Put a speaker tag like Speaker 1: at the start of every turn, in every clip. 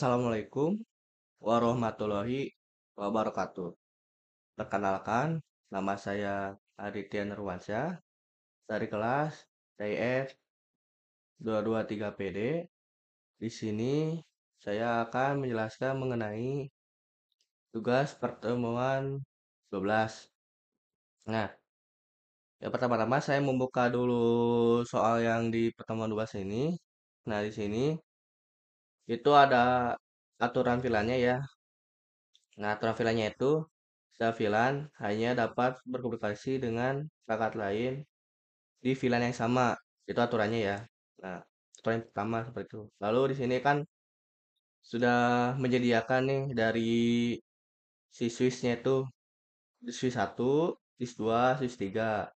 Speaker 1: Assalamualaikum warahmatullahi wabarakatuh. Perkenalkan, nama saya Aditya Nurwansyah dari kelas TIF 223 PD. Di sini saya akan menjelaskan mengenai tugas pertemuan 12. Nah, yang pertama-tama saya membuka dulu soal yang di pertemuan 12 ini. Nah, di sini itu ada aturan filanya ya. Nah, aturan filanya itu sefilan hanya dapat berkomunikasi dengan perangkat lain di VLAN yang sama. Itu aturannya ya. Nah, aturan yang pertama seperti itu. Lalu di sini kan sudah menyediakan nih dari si switch-nya itu di switch 1, switch 2, switch 3.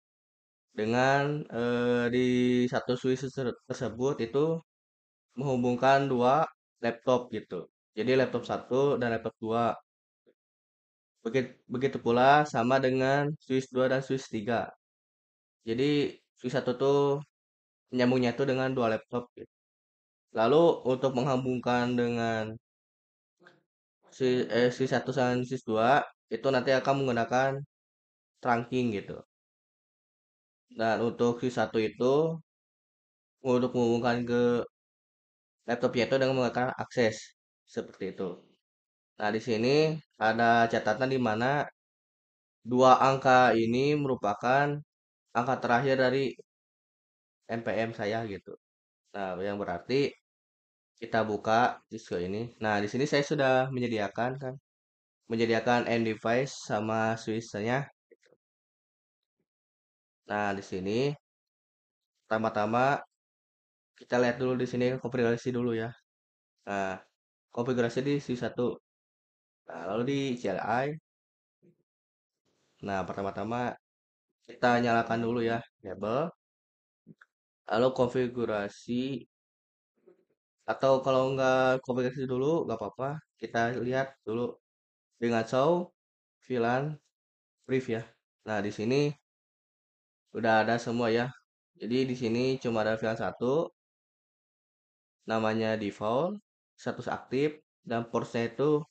Speaker 1: Dengan di satu switch tersebut itu menghubungkan dua laptop gitu. Jadi laptop satu dan laptop 2. Begitu, begitu pula sama dengan switch 2 dan switch 3. Jadi switch 1 tuh menyambungnya itu dengan dua laptop gitu. Lalu untuk menghubungkan dengan si 1 dan si 2 itu nanti akan menggunakan trunking gitu. Dan untuk si 1 itu untuk menghubungkan ke laptopnya itu dengan menggunakan akses seperti itu. Nah, di sini ada catatan di mana dua angka ini merupakan angka terakhir dari NPM saya gitu. Nah, yang berarti kita buka Cisco ini. Nah, di sini saya sudah menyediakan end device sama switch-nya. Nah, di sini pertama-tama kita lihat dulu di sini konfigurasi dulu ya. Nah, konfigurasi di switch 1. Nah, lalu di CLI. Nah, pertama-tama kita nyalakan dulu ya label. Lalu konfigurasi atau kalau nggak konfigurasi dulu nggak apa-apa. Kita lihat dulu dengan show VLAN brief ya. Nah, di sini udah ada semua ya. Jadi di sini cuma ada VLAN satu, namanya default, status aktif, dan portnya itu,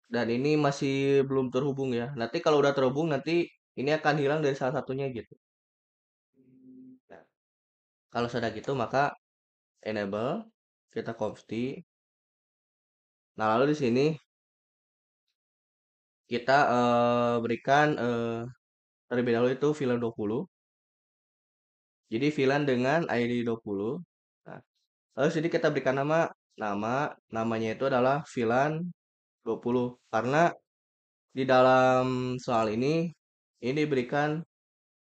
Speaker 1: dan ini masih belum terhubung ya. Nanti kalau udah terhubung nanti ini akan hilang dari salah satunya gitu. Nah, kalau sudah gitu maka enable, kita consti. Nah, lalu di sini kita berikan terlebih dahulu itu VLAN 20. Jadi VLAN dengan ID 20. Nah, lalu sini kita berikan namanya itu adalah VLAN 20 karena di dalam soal ini diberikan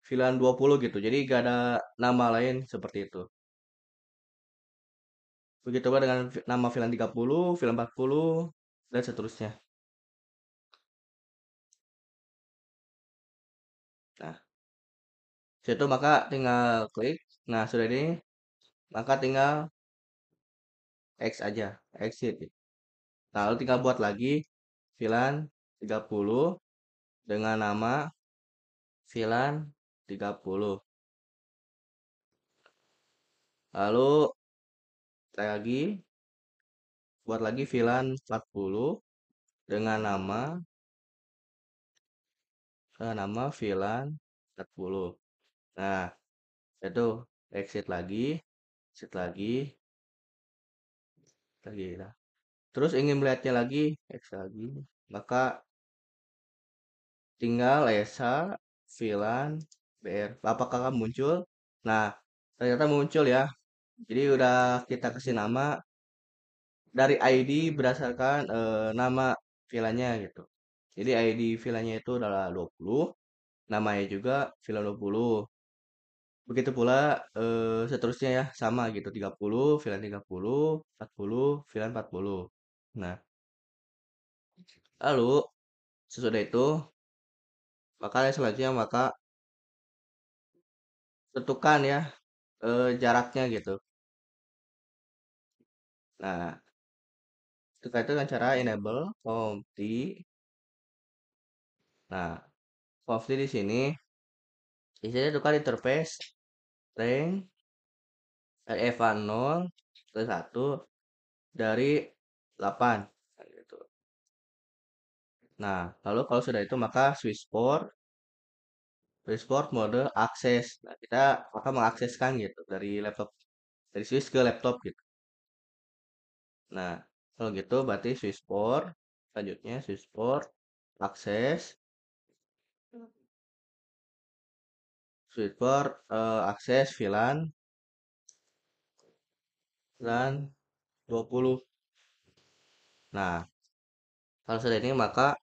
Speaker 1: VLAN 20 gitu. Jadi gak ada nama lain seperti itu. Begitu juga dengan nama VLAN 30, VLAN 40, dan seterusnya. Nah, situ maka tinggal klik. Nah, sudah ini, maka tinggal X aja, exit. Nah, lalu tinggal buat lagi VLAN 30 dengan nama VLAN 30. Lalu lagi buat lagi VLAN 40 dengan nama VLAN 40. Nah, itu exit lagi. Nah, terus ingin melihatnya lagi, X lagi, maka tinggal ESA VLAN BR. Apakah akan muncul? Nah, ternyata muncul ya. Jadi udah kita kasih nama dari ID berdasarkan nama VLAN-nya gitu. Jadi ID VLAN-nya itu adalah 20, namanya juga VLAN 20. Begitu pula seterusnya ya, sama gitu 30, VLAN 30, 40, VLAN 40. Nah, lalu sesudah itu maka selanjutnya maka tentukan ya jaraknya gitu. Nah, tentukan itu dengan cara enable confi. Nah, confi di sini isinya tentukan interface range RFA 0 ke 1 dari 8. Nah, gitu. Nah, lalu kalau sudah itu maka switch port mode akses. Nah, kita akan mengakseskan gitu dari laptop, dari switch ke laptop gitu. Nah, kalau gitu berarti selanjutnya switch port akses, akses VLAN dan 20. Nah, kalau sudah ini maka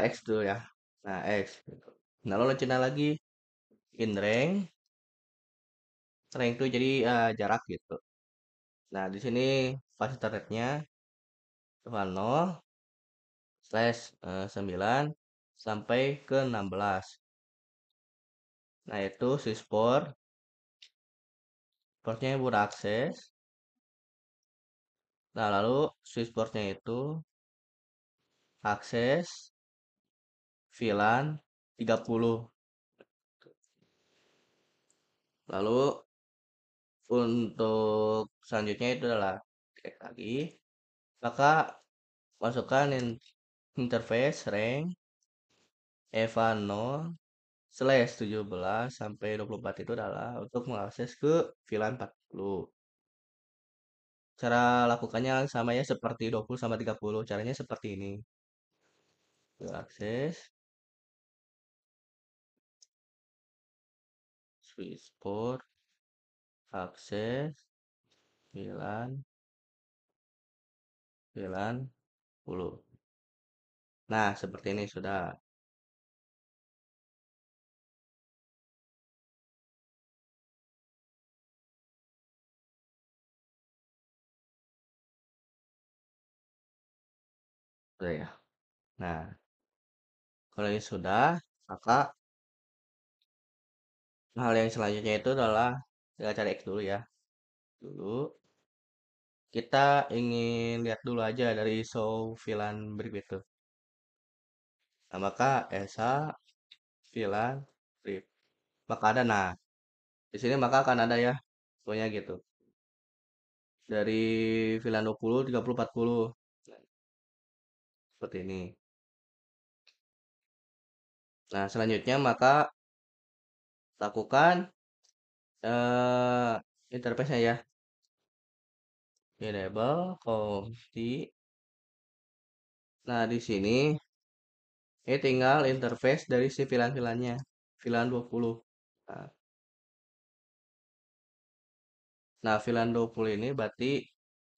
Speaker 1: X dulu ya. Nah, X. Nah, lalu lanjutnya lagi in rank itu jadi jarak gitu. Nah, di sini pas internetnya 0/9 sampai ke 16. Nah, itu portnya udah akses. Nah, lalu portnya itu akses VLAN 30. Lalu untuk selanjutnya itu adalah cek lagi. Maka masukkan interface rank EVA 0/17 sampai 24 itu adalah untuk mengakses ke VLAN 40. Cara lakukannya sama ya seperti 20 sama 30. Caranya seperti ini. Akses, switchport, akses, VLAN, VLAN 10. Nah, seperti ini sudah. Sudah ya. Nah, kalau ini sudah, maka hal yang selanjutnya itu adalah kita cari X dulu ya. Dulu kita ingin lihat dulu aja dari show VLAN brief itu. Nah, maka ESA VLAN brief. Maka ada, nah, di sini maka akan ada ya, pokoknya gitu. Dari VLAN 20, 30, 40. Nah, seperti ini. Nah, selanjutnya maka lakukan interface-nya ya. Enable, confi. Nah, di sini ini tinggal interface dari si VLAN-VLAN-nya. VLAN 20. Nah, VLAN 20 ini berarti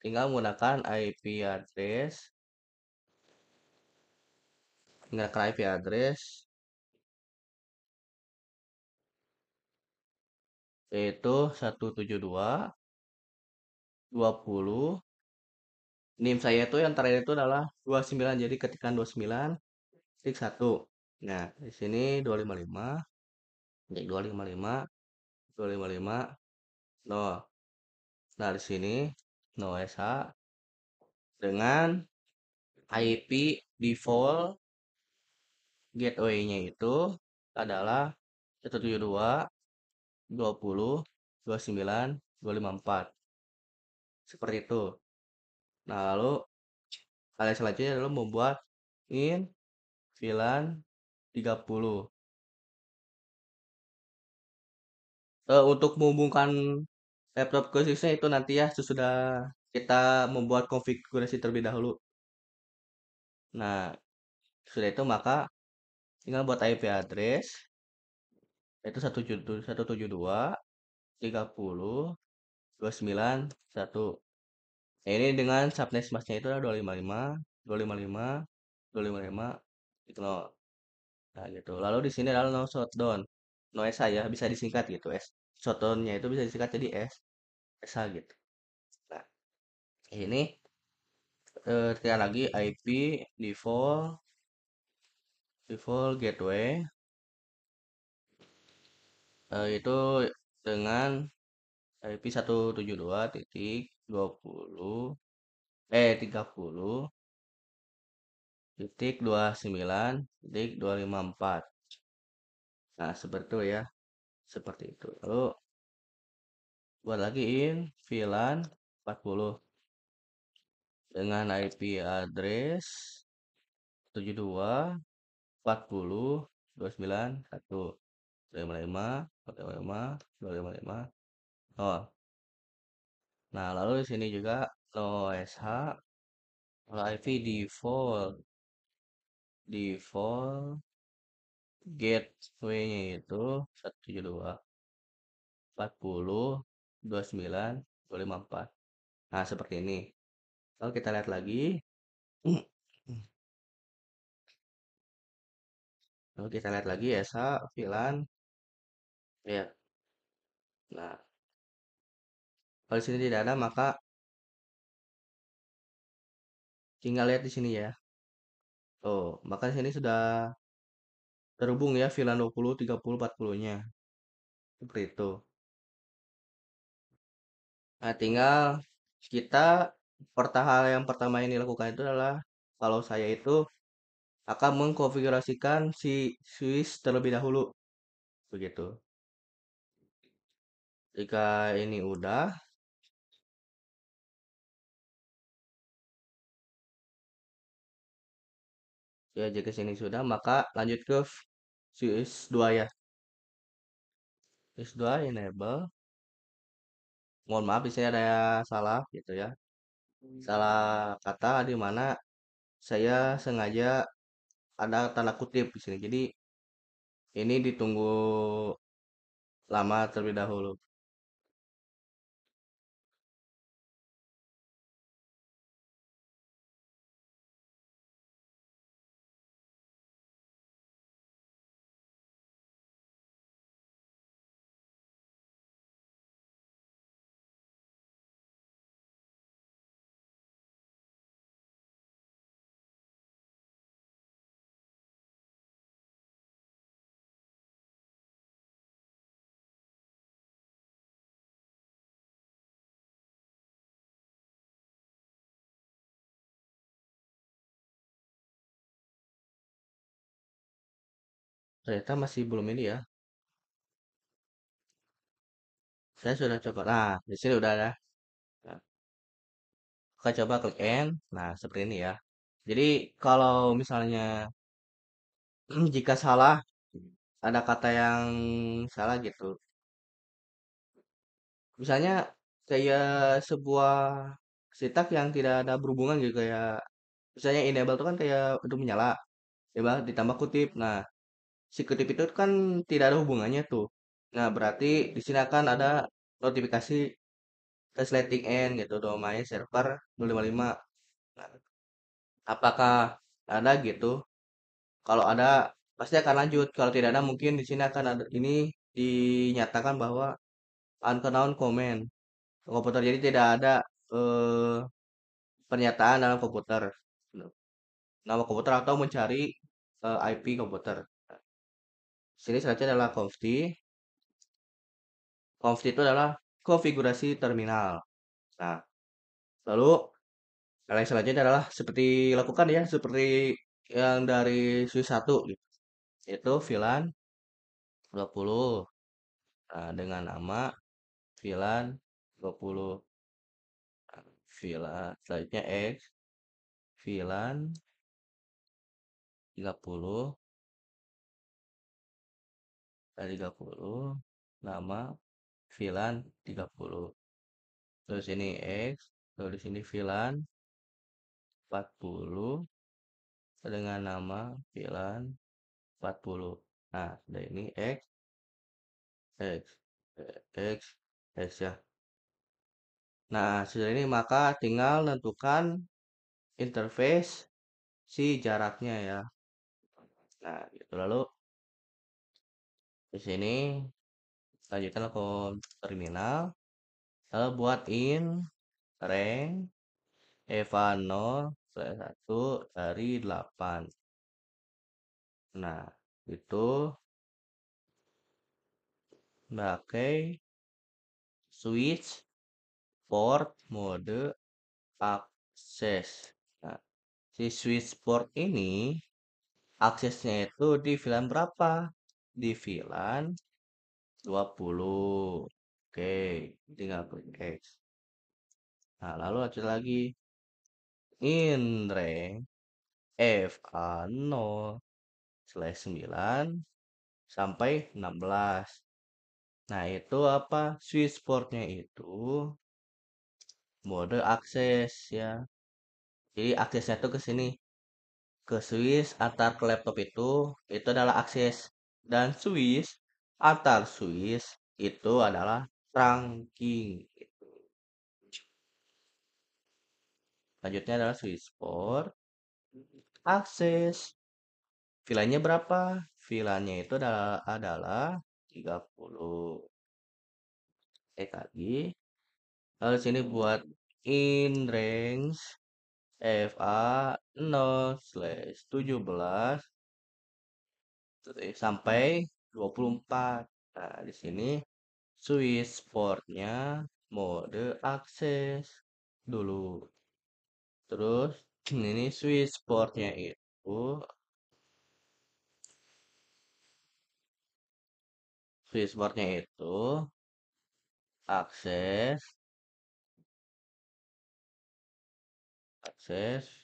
Speaker 1: tinggal menggunakan IP address. Menggunakan IP address yaitu 172.20. NIM saya itu yang terakhir itu adalah 29. Jadi ketikkan 29 klik 1. Nah, di sini 255, klik 255, 255, 0. Nah, di sini 0SH dengan IP default gateway-nya itu adalah 172.20.29.254. Seperti itu. Nah, lalu hal yang selanjutnya adalah membuat in VLAN 30. Untuk menghubungkan laptop ke switch itu nanti ya sesudah kita membuat konfigurasi terlebih dahulu. Nah, sudah itu maka tinggal buat IP address yaitu 172.30.29.1. Nah, ini dengan subnet masknya itu adalah 255, 255, 255, gitu loh. Nah, gitu. Lalu di sini adalah no shutdown. No SH ya, bisa disingkat gitu. Shutdown-nya itu bisa disingkat jadi SH gitu. Nah, ini sekali lagi IP default gateway itu dengan IP 172.30.29.254. Nah, seperti itu ya. Seperti itu. Lalu buat lagi in VLAN 40 dengan IP address 72 40 29 1 255 255 255. Oh, nah lalu di sini juga OSH. Kalau IP default gateway-nya itu 172 40 29 254. Nah, seperti ini. Kalau kita lihat lagi, kalau kita lihat lagi SH VLAN ya. Nah, kalau di sini tidak ada maka tinggal lihat di sini ya. Oh, maka di sini sudah terhubung ya VLAN 20 30 40-nya. Seperti itu. Nah, tinggal kita hal yang pertama yang dilakukan itu adalah kalau saya itu akan mengkonfigurasikan si switch terlebih dahulu. Begitu. Jika ini udah, ya jika sini sudah, maka lanjut ke switch 2 ya. Switch 2 enable. Mohon maaf di sini ada salah gitu ya. Salah kata di mana saya sengaja ada tanda kutip di sini. Jadi ini ditunggu lama terlebih dahulu. Ternyata masih belum ini ya. Saya sudah coba. Nah, di sini udah ada. Nah, kita coba klik N. Nah, seperti ini ya. Jadi kalau misalnya jika salah ada kata yang salah gitu. Misalnya kayak sebuah sitak yang tidak ada berhubungan gitu kayak misalnya enable itu kan kayak untuk menyala, ya ditambah kutip. Nah, si kutip itu kan tidak ada hubungannya tuh. Nah, berarti di sini akan ada notifikasi translating end gitu domain server 255. Nah, apakah ada gitu? Kalau ada pasti akan lanjut. Kalau tidak ada mungkin di sini akan ada ini dinyatakan bahwa unknown comment komputer. Jadi tidak ada eh, pernyataan dalam komputer. Nama komputer atau mencari IP komputer. Sini selanjutnya adalah conft. Conft itu adalah konfigurasi terminal. Nah, lalu hal yang selanjutnya adalah seperti lakukan ya, seperti yang dari switch 1 gitu. Itu VLAN 20. Nah, dengan nama VLAN 20. Nah, VLAN selanjutnya X VLAN 30 dan 30 nama VLAN 30. Terus ini X, terus di sini VLAN 40 dengan nama VLAN 40. Nah, ada ini X, X, X, X ya. Nah, sudah ini maka tinggal tentukan interface si jaraknya ya. Nah, gitu lalu di sini lanjutkan ke terminal. Lalu buat in rank Eva 0 1 dari 8. Nah, itu pakai switch port mode akses. Nah, si switch port ini aksesnya itu di VLAN berapa? Di VLAN 20. Oke, tinggal klik X. Nah, lalu lanjut lagi. In rank FA0/9 sampai 16. Nah, itu apa? Switchboardnya itu mode akses ya. Jadi aksesnya tuh ke sini, ke switch antar ke laptop itu adalah akses, dan switch antar switch itu adalah trunking. Selanjutnya adalah switchboard akses. VLAN-nya berapa? VLAN-nya itu adalah 30. Lagi. Lalu sini buat in range FA0/17 sampai 24. Nah, di sini switch portnya mode akses dulu. Terus ini switch portnya itu akses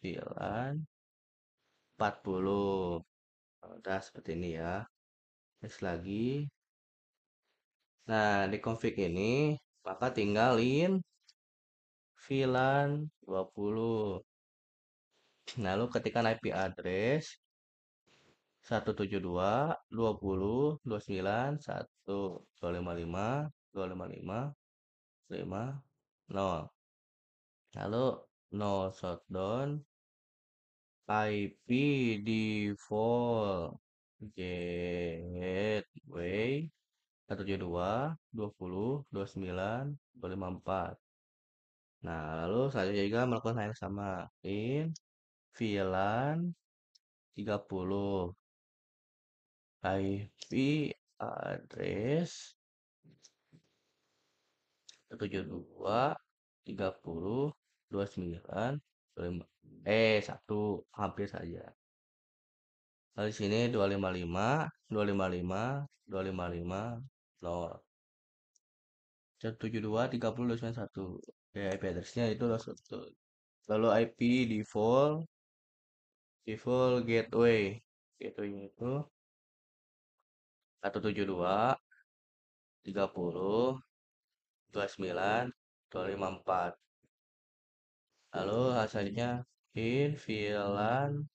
Speaker 1: VLAN 40. Udah seperti ini ya. Terus lagi. Nah, di config ini maka tinggalin VLAN 20. Lalu ketikkan IP address 172.20.9.1.255.255.5.0. Lalu no shutdown IP default gateway 172.20.29.254. Nah, lalu selanjutnya juga melakukan hal yang sama. In VLAN 30. IP address 72.30.29.25. 1 hampir saja. Lalu di sini 255, 255, 255, 0. 172.30.29.1. Oke, IP address-nya itu adalah 1. Lalu IP default gateway. Gateway-nya itu 172.30.29.254. Lalu hasilnya in VLAN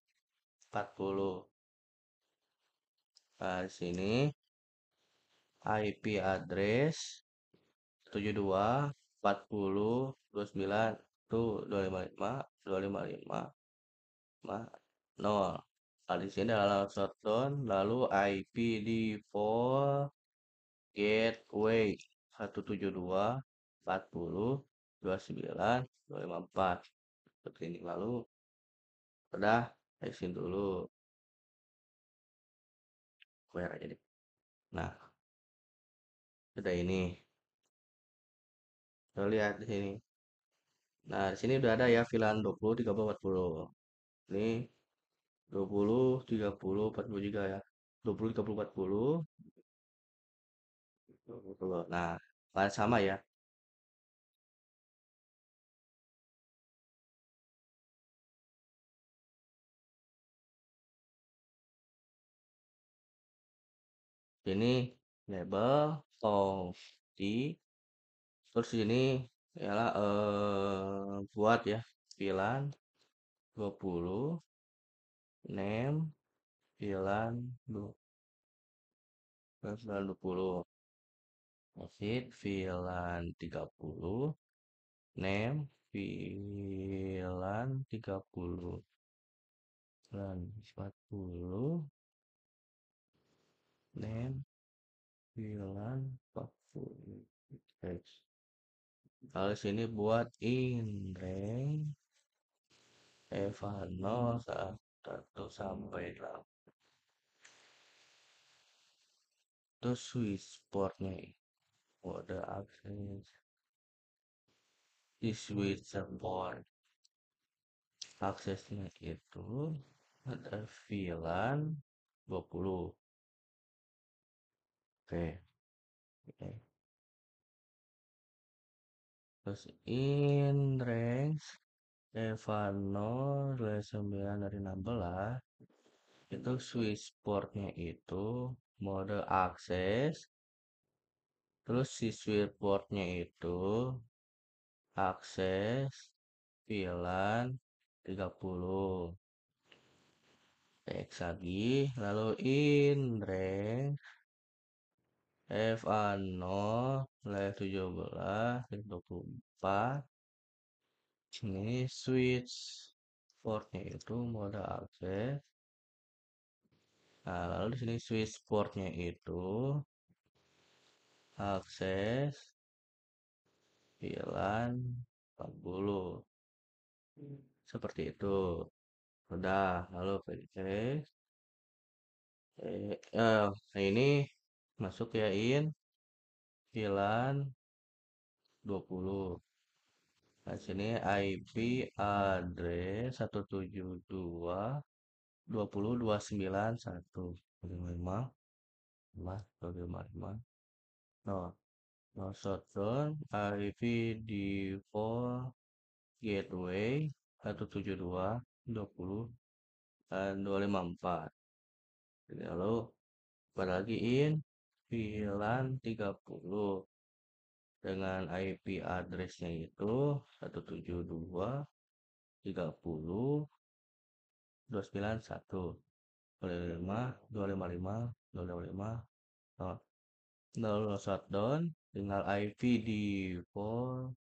Speaker 1: 40. Nah, di sini IP address 72.40.29 tuh 255 255 0. Nah, di sini adalah shutdown, lalu IP default gateway 172.40.29.254. Seperti ini. Lalu udah isin dulu. Bayar aja deh. Nah, sudah ini. Kita lihat di sini. Nah, di sini udah ada ya VLAN 20, 30, 40. Ini 20, 30, 40 juga ya. 20, 30, 40. 20. Nah, sama ya. Ini label di terus ini ialah buat ya VLAN 20, name VLAN 20, exit VLAN 30, name VLAN 30, VLAN 40, name VLAN 40. Oke. Lalu sini buat in range Eva 0 1 sampai 8. Itu switch portnya mode akses di switch port aksesnya itu ada VLAN 20. Oke. Oke. Terus in range EVA 0 9 dari 16 itu switch portnya itu mode akses, terus si switch portnya itu akses VLAN 30 X lagi, lalu in range FA 0 wilayah 17 24. Ini switch portnya itu mode akses. Nah, lalu di sini switch portnya itu akses VLAN 40. Seperti itu. Udah, lalu PDS. Nah ini masuk ya in VLAN 20. Nah, sini IP address 172.20.291 lima 255. No, no shutdown IP default gateway 172.20.254. Jadi lalu bagiin VLAN 30 dengan IP addressnya itu 172.30.291 255 lalu shutdown tinggal IP default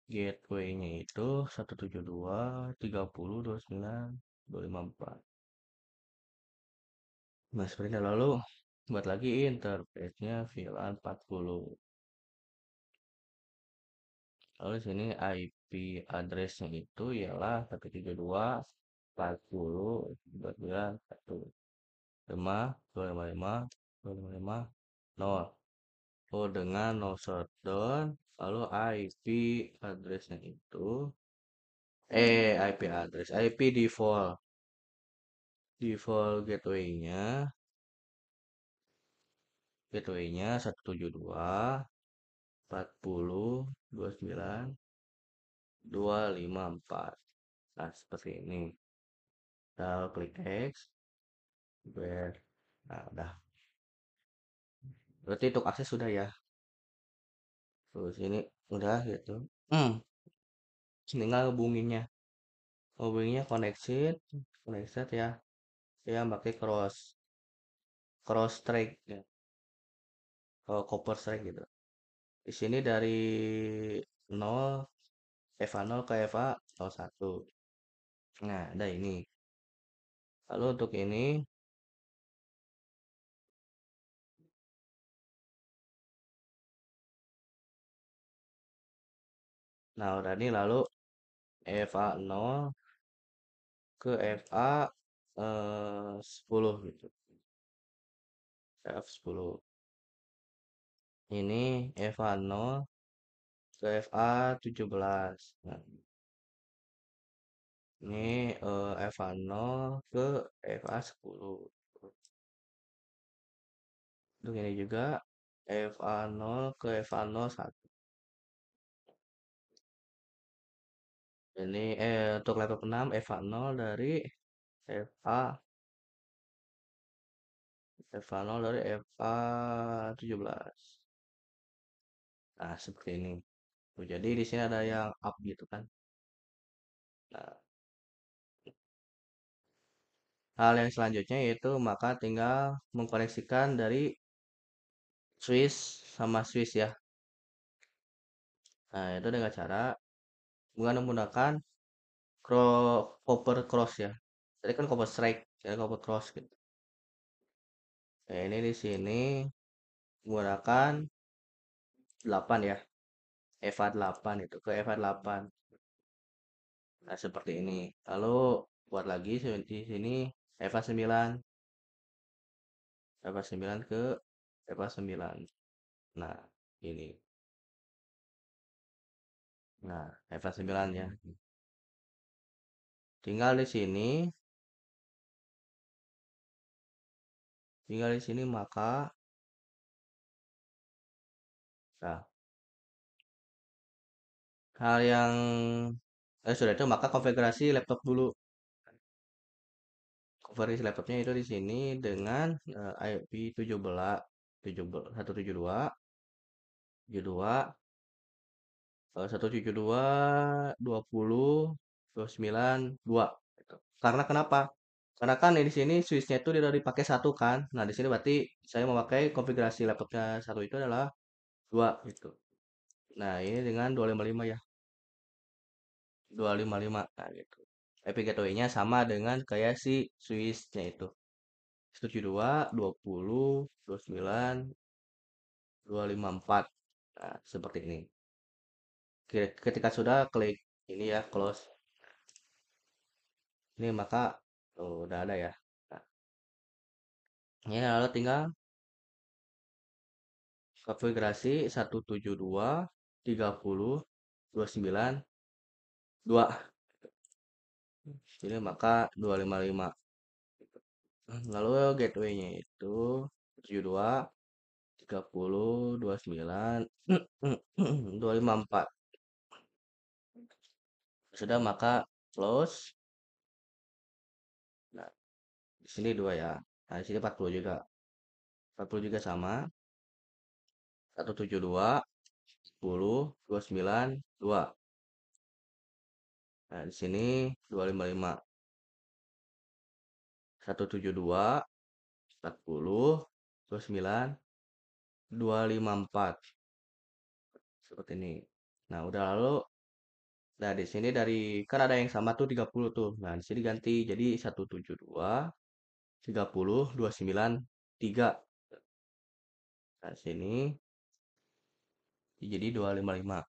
Speaker 1: gateway-nya itu 172.30.29.254. Nah, seperti itu. Lalu buat lagi interface-nya VLAN 40. Lalu sini IP address-nya itu ialah 172.40.29.1 5 255 255 0. Oh, dengan no shutdown. Lalu IP address-nya itu IP address, IP default gateway-nya 172.40.29.254. Nah, seperti ini. Kita klik X. Nah, udah. Berarti untuk akses sudah ya. Terus ini udah gitu. Tinggal hubunginya connected ya. Ya pakai cross strike ya. Copper strike gitu. Di sini dari 0 EVA 0 ke EVA 01. Nah, ada ini. Lalu untuk ini nah udah nih lalu EVA 0 ke FA 10 gitu. F10. Ini EVA 0 ke FA 17. Nah, ini EVA 0 ke FA 10. Untuk ini juga FA 0 ke FA 01. Ini untuk laptop 6 FA 0 dari FA FA 0 dari FA 17. Nah, seperti ini. Tuh, jadi di sini ada yang up gitu kan. Nah, hal yang selanjutnya yaitu maka tinggal mengkoneksikan dari Swiss sama Swiss ya. Nah, itu dengan cara menggunakan copper cross ya. Tadi kan copper strike, jadi copper cross gitu. Nah, ini di sini menggunakan 8 ya. EVA 8 itu ke EVA 8. Nah, seperti ini. Lalu buat lagi di sini EVA 9. EVA 9 ke EVA 9. Nah, ini. Nah, EVA 9 ya. Tinggal di sini, maka nah, Hal yang sudah itu maka konfigurasi laptop dulu. Konfigurasi laptopnya itu di sini dengan IP 17 172 72 172 20 29 2 gitu. Karena kenapa? Karena kan di sini switchnya itu udah dipakai satu kan. Nah, di sini berarti saya memakai konfigurasi laptopnya satu itu adalah dua gitu. Nah, ini dengan 255 ya. 255. Nah, gitu. IP gateway-nya sama dengan kayak si switch-nya itu. 72 20 29 254. Nah, seperti ini. Ketika sudah klik ini ya close. Ini maka udah ada ya. Nah, ini lalu tinggal konfigurasi 172 30 29 2. Jadi maka 255. Lalu gateway-nya itu 72 30 29 254. Sudah maka close. Nah, di sini dua ya. Nah, di sini 40 juga. 40 juga sama. 172 10 29 2. Nah, di sini 255. 172 40 29 254. Seperti ini. Nah, udah lalu nah di sini dari kan ada yang sama tuh 30 tuh. Nah, di sini ganti jadi 172 30 29 3. Nah, sini jadi 255.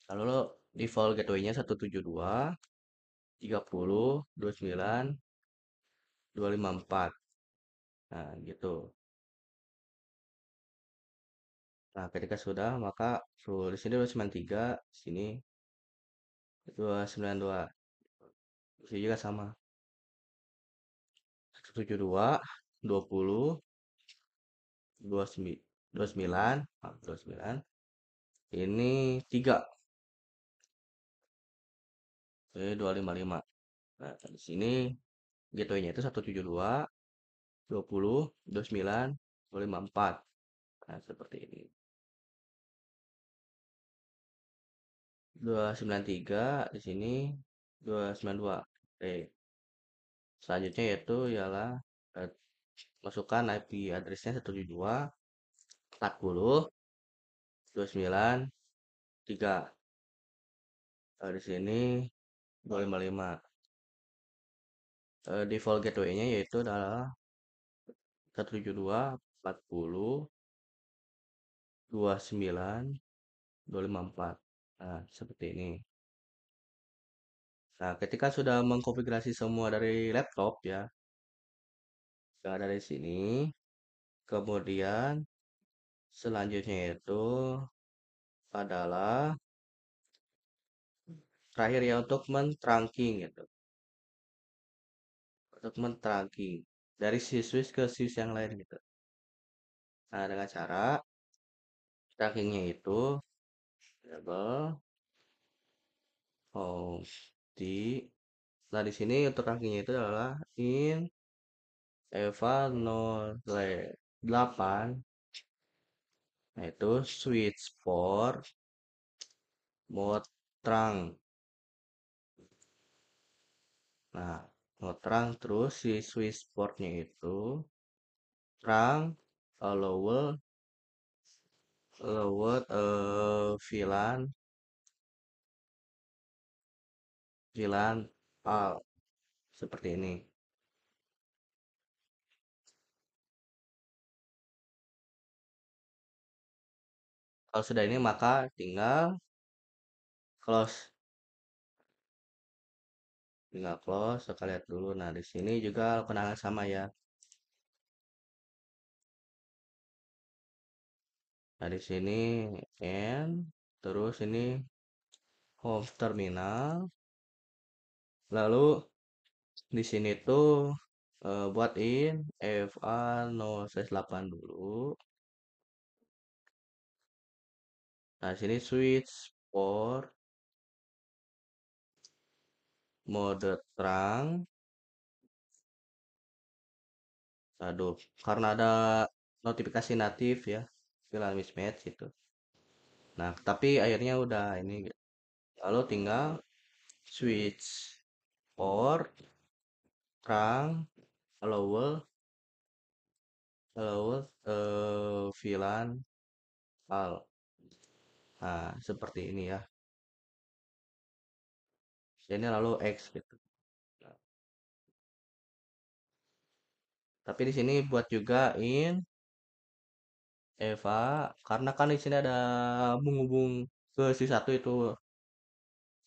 Speaker 1: Lalu lo default gateway-nya 172 30 29 254. Nah, gitu. Nah, ketika sudah maka di sini 293, sini 292. Di sini juga sama. 172 20 29 29 29. Ini 3. 255. Nah, di sini gateway-nya itu 172 20 29 254. Nah, seperti ini. 293 di sini 292. Oke. Selanjutnya yaitu ialah eh, masukkan IP address-nya 172 40 29 3. Di sini 255. Default gateway-nya yaitu adalah 172 40 29 254. Nah, seperti ini. Nah, ketika sudah mengkonfigurasi semua dari laptop ya, yang ada di sini, kemudian selanjutnya itu adalah terakhir ya untuk men-trunking gitu. Untuk men-trunking dari si switch ke switch yang lain gitu. Nah, dengan cara trunkingnya itu double host di. Nah, di sini untuk trunkingnya itu adalah in Eva 08, yaitu switch for mode trunk. Nah, mode trunk terus si switch portnya itu trunk allowed VLAN VLAN all seperti ini. Kalau sudah ini maka close tinggal close. Kita lihat dulu. Nah, di sini juga kenangan sama ya. Nah, di sini N terus ini home terminal. Lalu di sini tuh buatin FA 0/8 dulu. Nah, sini switch for mode terang. Aduh, karena ada notifikasi natif ya, bilang mismatch itu. Nah, tapi akhirnya udah ini. Lalu tinggal switch port terang allowable VLAN al. Nah, seperti ini ya. Ini lalu X gitu. Nah, tapi di sini buat juga in Eva karena kan di sini ada menghubung ke si satu itu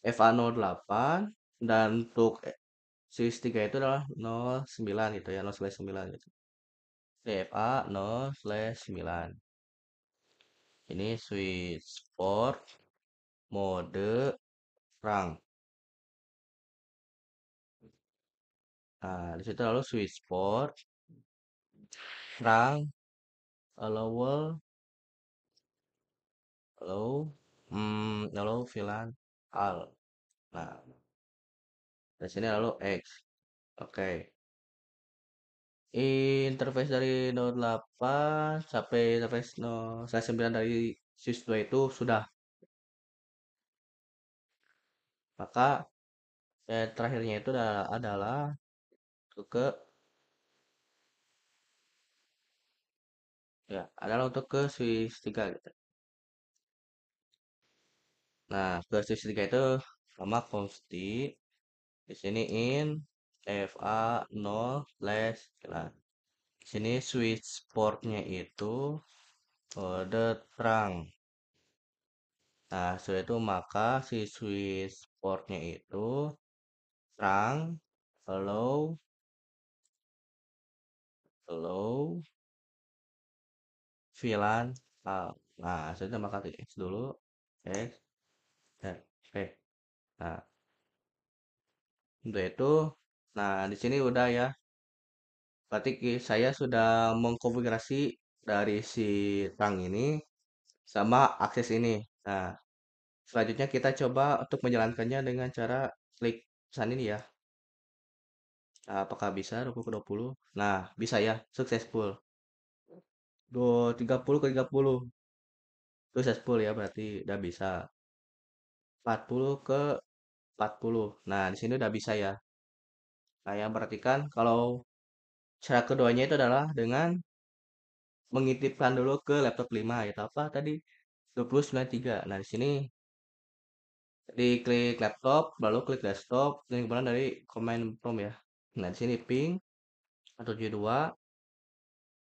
Speaker 1: Eva 08 dan untuk Swiss 3 itu adalah 09 gitu ya, 0/9 gitu. CFA 0/9. Ini switch port mode perang. Nah, di situ lalu switch port perang allowable allow VLAN al. Nah, di sini lalu X. Oke. Interface dari Node 8 sampai interface 9 dari sys 2 itu sudah. Maka terakhirnya itu adalah ke ya adalah untuk ke Swiss 3 gitu. Nah, ke Swiss 3 itu sama consti di sini in fa 0 slash nah, di sini switch portnya itu kode terang. Nah, setelah itu maka si switch portnya itu terang allow VLAN al. Nah, saya maka X dulu X dan P. Nah, untuk itu, nah di sini udah ya. Berarti saya sudah mengkonfigurasi dari si tang ini sama akses ini. Nah, selanjutnya kita coba untuk menjalankannya dengan cara klik pesan ini ya. Nah, apakah bisa 20 ke 20? Nah, bisa ya, successful. 30 ke 30. Successful ya, berarti udah bisa. 40 ke 40. Nah, di sini udah bisa ya. Nah, yang perhatikan kalau cara keduanya itu adalah dengan mengintipkan dulu ke laptop 5 ya apa tadi 2093. Nah, di sini diklik laptop, lalu klik desktop, dan kemudian dari command prompt ya. Nah, di sini ping 172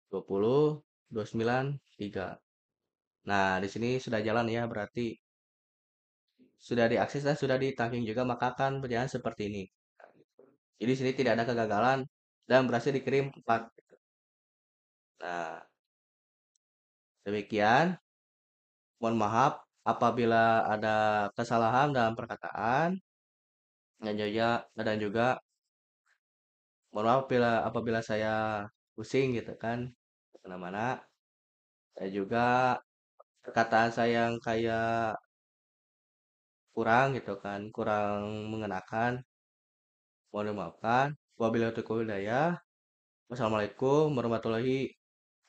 Speaker 1: 20 29 3. Nah, di sini sudah jalan ya, berarti sudah diakses dan sudah ditangking juga, maka akan berjalan seperti ini. Jadi di sini tidak ada kegagalan dan berhasil dikirim 4. Nah, demikian. Mohon maaf apabila ada kesalahan dalam perkataan dan juga mohon maaf apabila saya pusing gitu kan kemana-mana. Saya juga perkataan saya yang kayak kurang gitu kan, kurang mengenakan. Mohon dimaafkan. Wabillahi taufiq wal hidayah. Wassalamualaikum warahmatullahi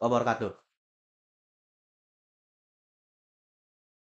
Speaker 1: wabarakatuh.